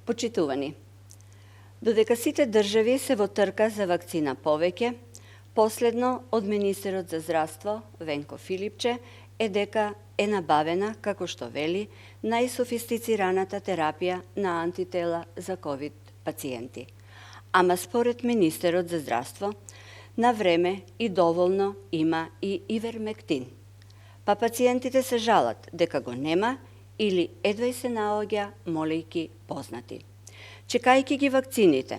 Почитувани, додека сите држави се во трка за вакцина повеќе, последно од министерот за здравство Венко Филипче е дека е набавена, како што вели, најсофистицираната терапија на антитела за ковид пациенти. Ама според министерот за здравство, на време и доволно има и ивермектин. Па пациентите се жалат дека го нема или едва и се наоѓа молејки познати. Чекајќи ги вакцините,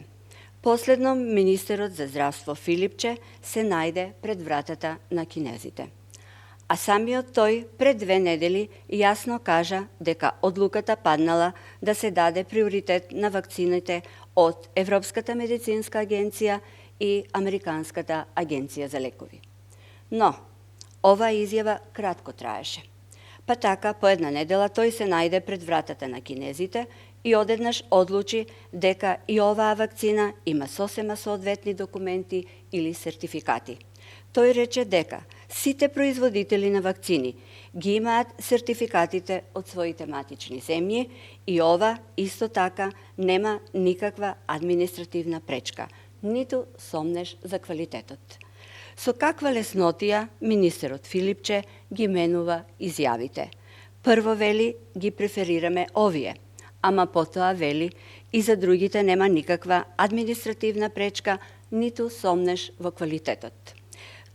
последно министерот за здравство Филипче се најде пред вратата на кинезите. А самиот тој пред 2 недели јасно кажа дека одлуката паднала да се даде приоритет на вакцините од Европската медицинска агенција и Американската агенција за лекови. Но, оваа изјава кратко траеше. Па така, по една недела тој се најде пред вратата на кинезите и одеднаш одлучи дека и оваа вакцина има сосема соодветни документи или сертификати. Тој рече дека сите производители на вакцини ги имаат сертификатите од своите матични земји и ова исто така нема никаква административна пречка, ниту сомнеш за квалитетот. Со каква леснотија министерот Филипче ги менува изјавите. Прво вели ги преферираме овие, ама потоа вели и за другите нема никаква административна пречка, ниту сомнеш во квалитетот.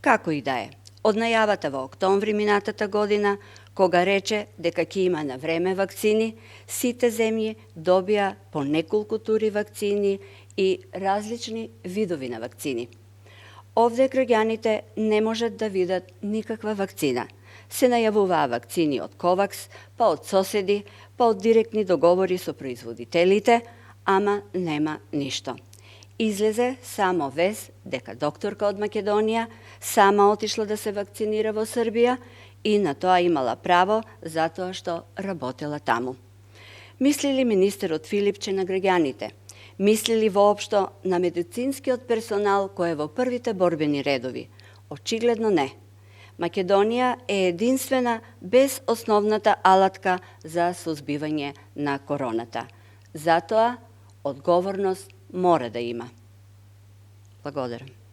Како и да е, од најавата во октомври минатата година, кога рече дека ќе има на време вакцини, сите земји добија по неколку тури вакцини и различни видови на вакцини. Овде граѓаните не можат да видат никаква вакцина. Се најавуваа вакцини од Ковакс, па од соседи, па од директни договори со производителите, ама нема ништо. Излезе само вест дека докторка од Македонија сама отишла да се вакцинира во Србија и на тоа имала право затоа што работела таму. Мисли ли министерот Филипче на граѓаните? Мисли ли воопшто на медицинскиот персонал кој е во првите борбени редови? Очигледно не. Македонија е единствена без основната алатка за сузбивање на короната. Затоа одговорност мора да има. Благодарам.